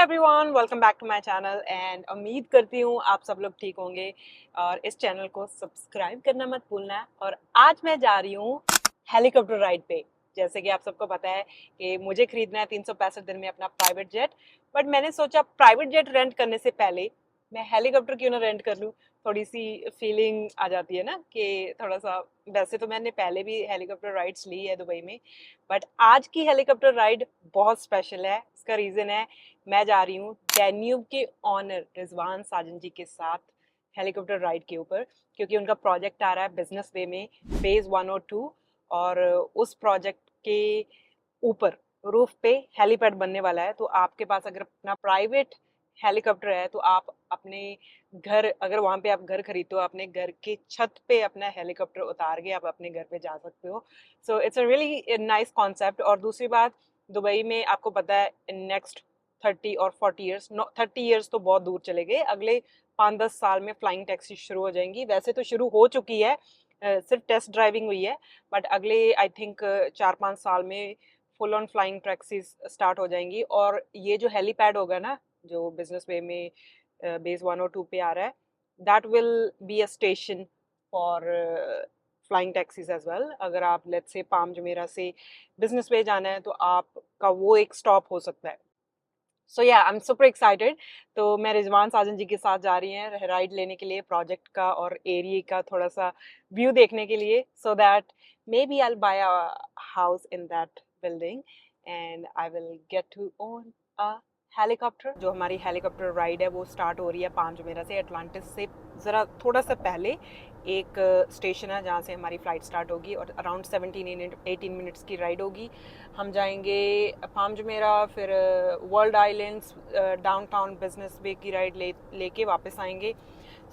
Everyone, welcome back to my channel and उम्मीद करती हूँ आप सब लोग ठीक होंगे और इस चैनल को सब्सक्राइब करना मत भूलना। और आज मैं जा रही हूँ हेलीकॉप्टर राइड पे। जैसे कि आप सबको पता है कि मुझे खरीदना है 365 दिन में अपना प्राइवेट जेट, बट मैंने सोचा प्राइवेट जेट रेंट करने से पहले मैं हेलीकॉप्टर क्यों ना रेंट कर लूँ। थोड़ी सी फीलिंग आ जाती है ना कि थोड़ा सा। वैसे तो मैंने पहले भी हेलीकॉप्टर राइड्स ली है दुबई में, बट आज की हेलीकॉप्टर राइड बहुत स्पेशल है। इसका रीज़न है मैं जा रही हूँ डैन्यूब के ऑनर रिजवान साजन जी के साथ हेलीकॉप्टर राइड के ऊपर, क्योंकि उनका प्रोजेक्ट आ रहा है बिजनेस वे में फेज 1 और 2। और उस प्रोजेक्ट के ऊपर रूफ पे हेलीपैड बनने वाला है। तो आपके पास अगर अपना प्राइवेट हेलीकॉप्टर है तो आप अपने घर, अगर वहाँ पे आप घर खरीदते हो, अपने घर के छत पे अपना हेलीकॉप्टर उतार के आप अपने घर पे जा सकते हो। So it's a really nice concept. और दूसरी बात, दुबई में आपको पता है नेक्स्ट 30 और 40 ईयर्स, 30 ईयर्स तो बहुत दूर चले गए, अगले 5-10 साल में फ्लाइंग टैक्सी शुरू हो जाएंगी। वैसे तो शुरू हो चुकी है, सिर्फ टेस्ट ड्राइविंग हुई है, बट अगले आई थिंक 4-5 साल में full on flying taxis start हो जाएंगी। और ये जो हेलीपैड होगा ना, जो बिजनेस वे में बेस 1 और 2 पे आ रहा है, that will be a station for flying taxis as well. अगर आप लेट्स से पाम जुमेरा से बिजनेस वे जाना है तो आपका वो एक स्टॉप हो सकता है। सो या आई एम सुपर एक्साइटेड। तो मैं रिजवान साजन जी के साथ जा रही हैं राइड लेने के लिए, प्रोजेक्ट का और एरिया का थोड़ा सा व्यू देखने के लिए, so that may be I buy a house in that building and I will get to own a helicopter. जो हमारी हेलीकॉप्टर राइड है वो स्टार्ट हो रही है पाम जुमेरा से, अटलांटिस से ज़रा थोड़ा सा पहले एक स्टेशन है जहाँ से हमारी फ़्लाइट स्टार्ट होगी और अराउंड 17-18 मिनट्स की राइड होगी। हम जाएंगे पाम जुमेरा, फिर World Islands, Downtown Business Bay की राइड लेके वापस आएंगे।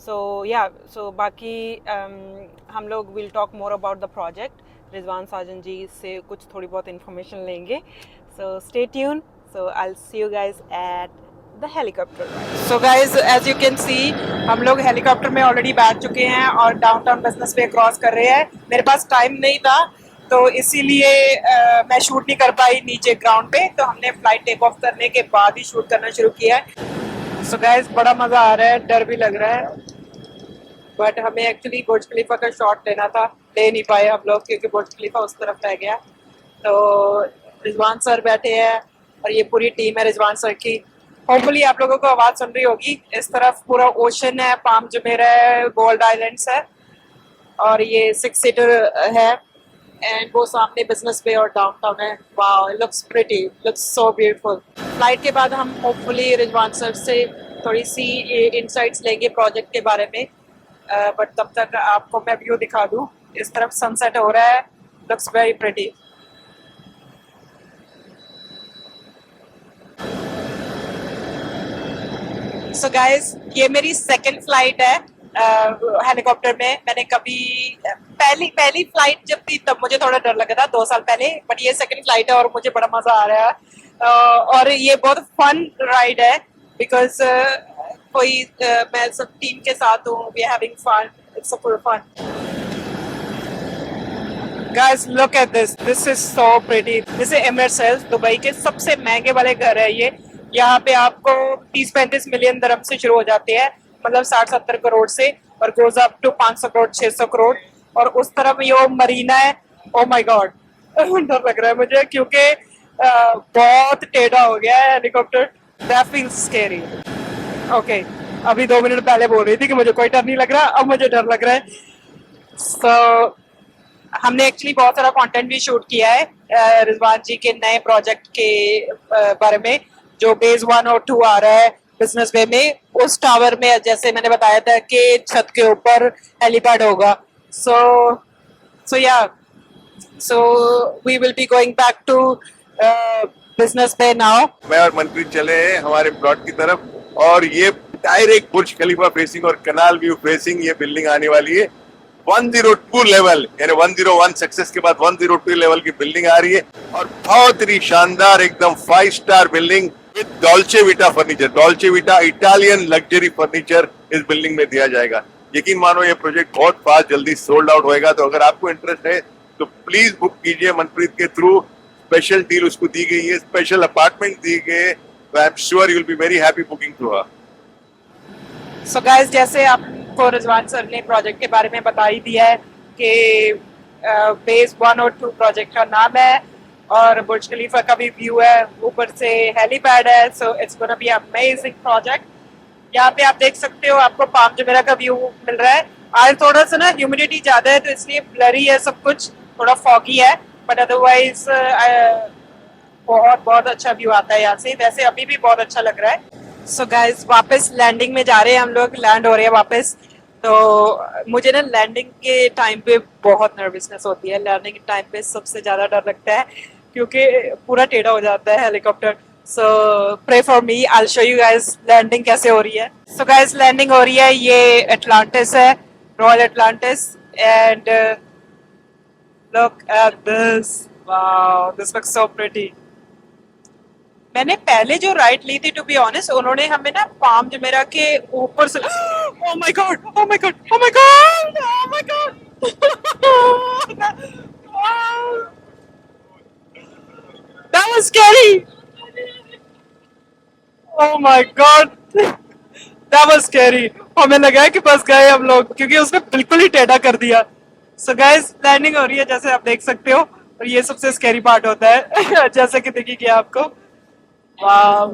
सो बाकी हम लोग will talk more about the project. Rizwan Sajan ji से कुछ थोड़ी बहुत इन्फॉर्मेशन लेंगे। So stay tuned. So I will see you guys at the helicopter. So guys, as you can see, हम लोग हेलीकॉप्टर में ऑलरेडी बैठ चुके हैं और डाउनटाउन बिजनेस वे क्रॉस कर रहे हैं। मेरे पास टाइम नहीं था तो इसीलिए मैं शूट नहीं कर पाई नीचे ग्राउंड पे, तो हमने फ्लाइट टेक ऑफ करने के बाद ही शूट करना शुरू किया है। सो गाइज, बड़ा मजा आ रहा है, डर भी लग रहा है, बट हमें एक्चुअली बुर्ज खलीफा का शॉट लेना था, ले नहीं पाए हम लोग क्योंकि बुर्ज खलीफा उस तरफ रह गया। तो रिजवान सर बैठे हैं और ये पूरी टीम है रिजवान सर की। होपफुली आप लोगों को आवाज सुन रही होगी। इस तरफ पूरा ओशन है, पाम जुमेरा है, गोल्ड आइलैंड्स है और ये 6 सीटर है एंड वो सामने बिजनेस वे और डाउनटाउन है। Wow, it looks pretty, looks so beautiful. Flight के बाद हम होपफुली रिजवान सर से थोड़ी सी इनसाइट्स लेंगे प्रोजेक्ट के बारे में, बट तब तक आपको मैं व्यू दिखा दूं। इस तरफ सनसेट हो रहा है, looks very pretty. So guys, ये मेरी सेकंड फ्लाइट है हेलीकॉप्टर में। मैंने कभी पहली पहली फ्लाइट जब थी तब मुझे थोड़ा डर लगा था 2 साल पहले, बट ये सेकंड फ्लाइट है और मुझे बड़ा मजा आ रहा है। और ये बहुत फन राइड है बिकॉज कोई मैं सब टीम के साथ हूँ, we are having fun, it's full fun. Guys, look at this. This is so pretty. This is Emirates Hills, Dubai के सबसे महंगे वाले घर है ये। यहाँ पे आपको 30-35 मिलियन दरम से शुरू हो जाते हैं, मतलब 60-70 करोड़ से, और goes up to 500 crore, 600 crore. और उस तरफ ये मरीना है। ओ माय गॉड, डर लग रहा है मुझे क्योंकि बहुत टेढ़ा हो गया है helicopter. That feels scary. Okay, अभी 2 मिनट पहले बोल रही थी कि मुझे कोई डर नहीं लग रहा, अब मुझे डर लग रहा है। So, हमने एक्चुअली बहुत सारा कंटेंट भी शूट किया है रिजवान जी के नए प्रोजेक्ट के बारे में, जो बेस 1 और 2 आ रहा है बिजनेस वे में। उस टावर में जैसे मैंने बताया था कि छत के ऊपर हेलीपैड होगा। So yeah so we will be going back to Business Bay now. मैं और मनप्रीत चले हैं हमारे प्लॉट की तरफ, और ये डायरेक्ट बुर्ज खलीफा फेसिंग और कनाल व्यू फेसिंग ये बिल्डिंग आने वाली है। 102 लेवल, यानी 101 सक्सेस के बाद 102 लेवल की बिल्डिंग आ रही है, और बहुत ही शानदार एकदम 5 star building with Dolce Vita furniture. Dolce Vita Italian luxury furniture इस बिल्डिंग में दिया जाएगा। यकीन मानो ये प्रोजेक्ट बहुत फास्ट जल्दी सोल्ड आउट होएगा। तो अगर आपको इंटरेस्ट है तो प्लीज बुक कीजिए मनप्रीत के थ्रू। स्पेशल डील उसको दी गई है, स्पेशल अपार्टमेंट दी गई है, So I'm sure you'll be very happy booking through her. So guys, जैसे आपको रिजवान सर ने प्रोजेक्ट के बारे में बता ही दिया है कि बेस 1 और 2 प्रोजेक्ट का नाम है और बुर्ज खलीफा का भी व्यू है, ऊपर से हेलीपैड है। So it's gonna be amazing project. यहाँ पे आप देख सकते हो, आपको पाम जुमेरा का व्यू मिल रहा है। आज थोड़ा सा ना ह्यूमिडिटी ज्यादा है तो इसलिए ब्लरी है सब कुछ, थोड़ा फॉगी है, बट अदरवाइज बहुत बहुत अच्छा व्यू आता है यहाँ से। वैसे अभी भी बहुत अच्छा लग रहा है। सो गाइस, वापस लैंडिंग में जा रहे हैं हम लोग, लैंड हो रहे हैं वापस। तो मुझे ना लैंडिंग के टाइम पे बहुत नर्वसनेस होती है। लैंडिंग के टाइम पे सबसे ज्यादा डर लगता है क्योंकि पूरा टेढ़ा हो जाता है helicopter. So pray for me, I will show you guys landing कैसे हो रही है। सो गाइस, लैंडिंग हो रही है। ये एटलांटिस है, royal Atlantis, and look at this, wow, this looks so pretty. मैंने पहले जो राइड ली थी, टू बी ऑनेस्ट, उन्होंने हमें ना पाम जुमेरा के ऊपर से oh my God, oh my God, oh my God, oh my God, that was scary, oh my God, that was scary. हमें लगा कि बस गए हम लोग, क्योंकि उसने बिल्कुल ही टेढ़ा कर दिया। सो गाइस, लैंडिंग हो रही है जैसे आप देख सकते हो, और ये सबसे स्कैरी पार्ट होता है जैसे कि देखिए आपको। वाह,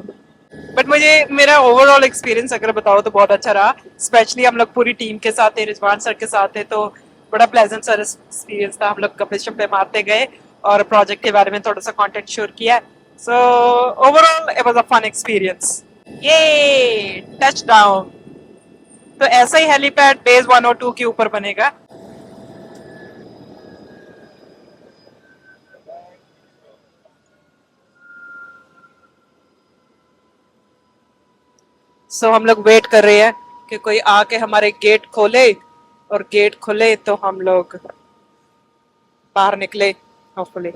बट मुझे मेरा ओवरऑल एक्सपीरियंस अगर बताओ तो बहुत अच्छा रहा। स्पेशली हम लोग पूरी टीम के साथ थे, रिजवान सर के साथ थे, तो बड़ा प्लेजेंट सर एक्सपीरियंस था। हम लोग गप्पे शप्पे मारते गए और प्रोजेक्ट के बारे में थोड़ा सा कंटेंट शेयर किया। So overall it was a fun experience. ये टच डाउन। तो ऐसा ही हेलीपैड बेस 1 और 2 के ऊपर बनेगा। सो हम लोग वेट कर रहे हैं कि कोई आके हमारे गेट खोले, और गेट खुले तो हम लोग बाहर निकले, hopefully.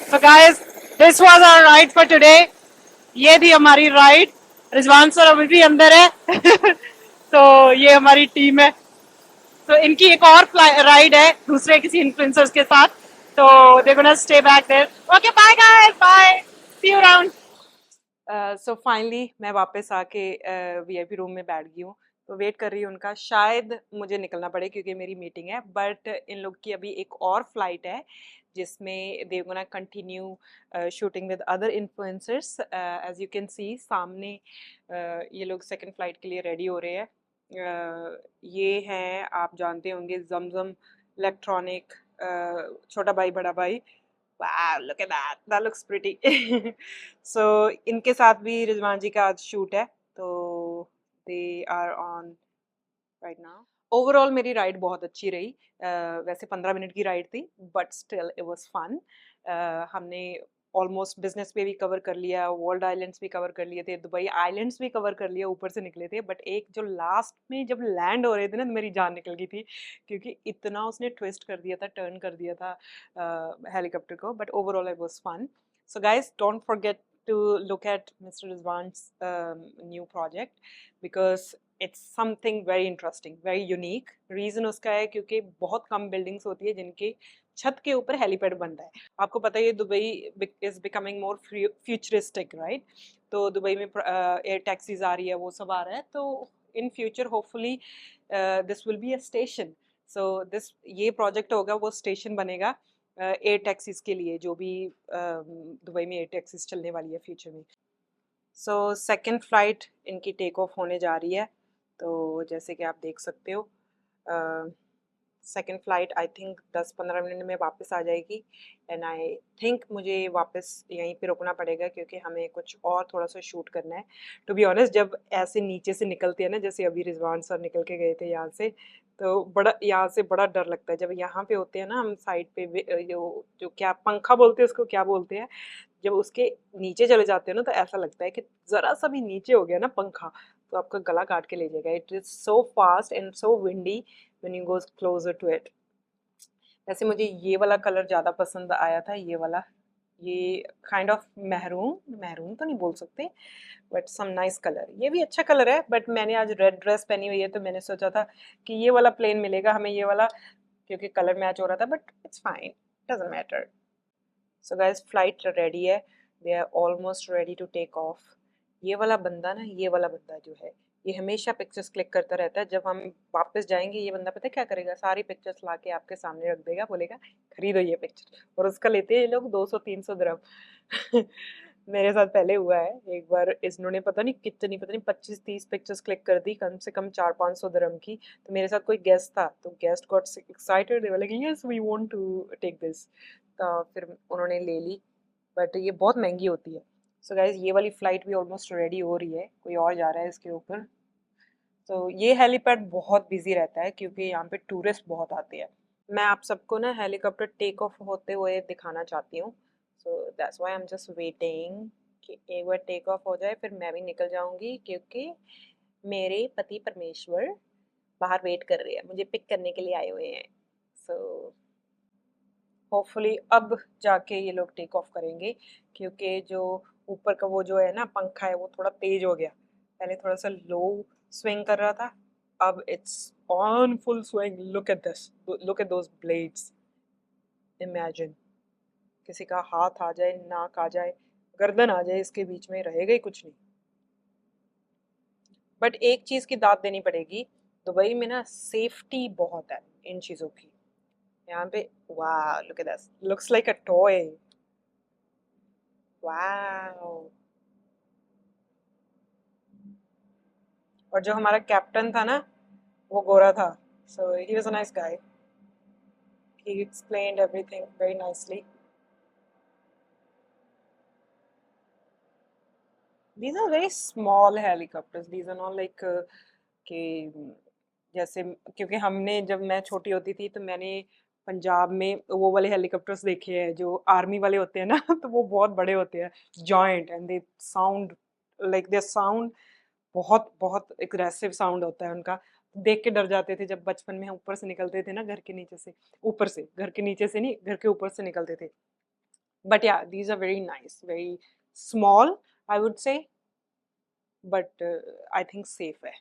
So guys, this was our ride for today. ये थी हमारी राइड। रिजवान सर अभी भी अंदर है तो ये हमारी टीम है। तो इनकी एक और राइड है दूसरे किसी इन्फ्लुएंसर्स के साथ, तो they gonna stay back there. Okay, bye guys, bye, see you around. So finally मैं वापस आके वीआईपी रूम में बैठ गई हूँ। तो वेट कर रही हूँ उनका, शायद मुझे निकलना पड़े क्योंकि मेरी मीटिंग है, बट इन लोग की अभी एक और फ्लाइट है जिसमें they gonna continue shooting with other influencers. As you can see सामने ये लोग सेकंड फ्लाइट के लिए रेडी हो रहे हैं। ये हैं, आप जानते होंगे, जमजम इलेक्ट्रॉनिक, छोटा भाई बड़ा भाई। Wow, look at that. That looks pretty. So इनके साथ भी रिजवान जी का आज शूट है, तो they are on right now. Overall मेरी राइड बहुत अच्छी रही। वैसे 15 मिनट की राइड थी, but still it was fun. हमने ऑलमोस्ट बिजनेस पे भी कवर कर लिया, वर्ल्ड आइलैंड्स भी कवर कर लिए थे, दुबई आइलैंड्स भी कवर कर लिया, ऊपर से निकले थे। बट एक जो लास्ट में जब लैंड हो रहे थे ना, तो मेरी जान निकल गई थी क्योंकि इतना उसने ट्विस्ट कर दिया था, टर्न कर दिया था हेलीकॉप्टर को। But overall it was fun. So guys, don't forget to look at Mr. Rizwan's new project because it's something very interesting, very unique. Reason उसका है क्योंकि बहुत कम बिल्डिंग्स होती है जिनके छत के ऊपर हेलीपैड बनता है। आपको पता है ये Dubai is becoming more futuristic, right? तो दुबई में एयर टैक्सीज आ रही है, वो सब आ रहा है, तो in future hopefully this will be a station. So this ये प्रोजेक्ट होगा, वो स्टेशन बनेगा एयर टैक्सीज के लिए, जो भी दुबई में एयर टैक्सीज चलने वाली है फ्यूचर में। सो सेकेंड फ्लाइट इनकी टेक ऑफ होने जा रही है, तो जैसे कि आप देख सकते हो second flight I think 10-15 minute में वापस आ जाएगी। एंड आई थिंक मुझे वापस यहीं पे रुकना पड़ेगा क्योंकि हमें कुछ और थोड़ा सा शूट करना है। टू बी ऑनेस्ट, जब ऐसे नीचे से निकलते हैं ना, जैसे अभी रिजवान सर निकल के गए थे यहाँ से, तो बड़ा यहाँ से बड़ा डर लगता है। जब यहाँ पे होते हैं ना हम साइड पे, जो क्या पंखा बोलते हैं उसको, क्या बोलते हैं, जब उसके नीचे चले जाते हैं ना, तो ऐसा लगता है कि ज़रा सा भी नीचे हो गया ना पंखा तो आपका गला काट के ले जाएगा। It is so fast and so windy when you go closer to it. वैसे मुझे ये वाला कलर ज़्यादा पसंद आया था, ये वाला, ये काइंड ऑफ महरून, महरून तो नहीं बोल सकते, बट सम नाइस कलर। ये भी अच्छा कलर है, बट मैंने आज रेड ड्रेस पहनी हुई है तो मैंने सोचा था कि ये वाला प्लेन मिलेगा हमें, ये वाला, क्योंकि कलर मैच हो रहा था, but it's fine, doesn't matter. So guys, flight ready है, they are almost ready to take off. ये वाला बंदा ना, ये वाला बंदा जो है, ये हमेशा पिक्चर्स क्लिक करता रहता है। जब हम वापस जाएंगे ये बंदा पता है क्या करेगा, सारी पिक्चर्स ला के आपके सामने रख देगा, बोलेगा खरीदो ये पिक्चर, और उसका लेते हैं ये लोग 200-300 दिरहम। मेरे साथ पहले हुआ है एक बार, इन्होंने पता नहीं कितनी, पता नहीं 25-30 पिक्चर्स क्लिक कर दी, कम से कम 400-500 दिरहम की। तो मेरे साथ कोई गेस्ट था, तो guest got excited, they were like yes we want to take this. तो फिर उन्होंने ले ली, बट ये बहुत महंगी होती है। सो गाइज ये वाली फ़्लाइट भी ऑलमोस्ट रेडी हो रही है, कोई और जा रहा है इसके ऊपर। तो ये हेलीपैड बहुत बिजी रहता है क्योंकि यहाँ पे टूरिस्ट बहुत आते हैं। मैं आप सबको ना हेलीकॉप्टर टेक ऑफ होते हुए दिखाना चाहती हूँ, so that's why I am just waiting कि एक बार टेक ऑफ हो जाए, फिर मैं भी निकल जाऊंगी क्योंकि मेरे पति परमेश्वर बाहर वेट कर रहे हैं, मुझे पिक करने के लिए आए हुए हैं। सो होपफुली अब जाके ये लोग टेक ऑफ करेंगे, क्योंकि जो ऊपर का वो जो है ना पंखा है वो थोड़ा तेज हो गया, पहले थोड़ा सा लो स्विंग कर रहा था, अब it's on full swing. Look at this, look at those blades. Imagine किसी का हाथ आ जाए, नाक आ जाए, गर्दन आ जाए, इसके बीच में रहेगा ही कुछ नहीं। बट एक चीज़ की दाद देनी पड़ेगी, दुबई में ना सेफ्टी बहुत है इन चीज़ों की। यहाँ पे वाह, look at this, looks like a toy. Wow. और जो हमारा कैप्टन था ना, वो गोरा था, so he was a nice guy, he explained everything very nicely. These are very small helicopters. These are not like कि जैसे, क्योंकि हमने जब मैं छोटी होती थी तो मैंने पंजाब में वो वाले हेलीकॉप्टर्स देखे हैं जो आर्मी वाले होते हैं ना, तो वो बहुत बड़े होते हैं, joint, and they sound like they sound बहुत बहुत एग्रेसिव साउंड होता है उनका। देख के डर जाते थे जब बचपन में हम ऊपर से निकलते थे ना, घर के नीचे से, ऊपर से, घर के नीचे से नहीं, घर के ऊपर से निकलते थे। But yeah these are very nice, very small I would say, but I think safe है।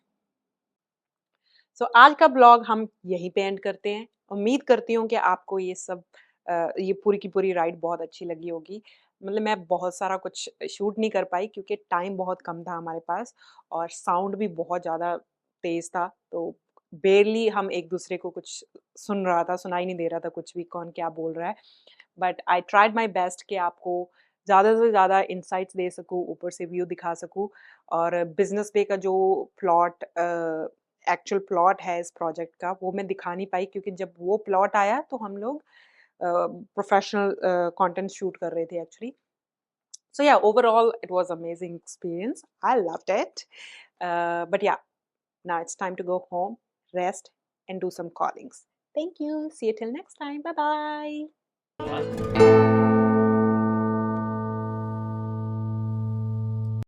सो आज का ब्लॉग हम यहीं पे एंड करते हैं। उम्मीद करती हूँ कि आपको ये सब ये पूरी की पूरी राइड बहुत अच्छी लगी होगी। मतलब मैं बहुत सारा कुछ शूट नहीं कर पाई क्योंकि टाइम बहुत कम था हमारे पास, और साउंड भी बहुत ज़्यादा तेज़ था, तो बेरली हम एक दूसरे को कुछ सुन रहा था, सुनाई नहीं दे रहा था कुछ भी, कौन क्या बोल रहा है। But I tried my best कि आपको ज़्यादा से ज़्यादा इंसाइट्स दे सकूँ, ऊपर से व्यू दिखा सकूँ, और बिजनेस पे का जो प्लॉट, एक्चुअल प्लॉट है इस प्रोजेक्ट का, वो मैं दिखा नहीं पाई क्योंकि जब वो प्लॉट आया तो हम लोग प्रोफेशनल कंटेंट शूट कर रहे थे actually. So yeah, overall it was amazing experience. I loved it. But yeah, now it's time to go home, rest, and do some callings. Thank you. See you till next time. Bye bye.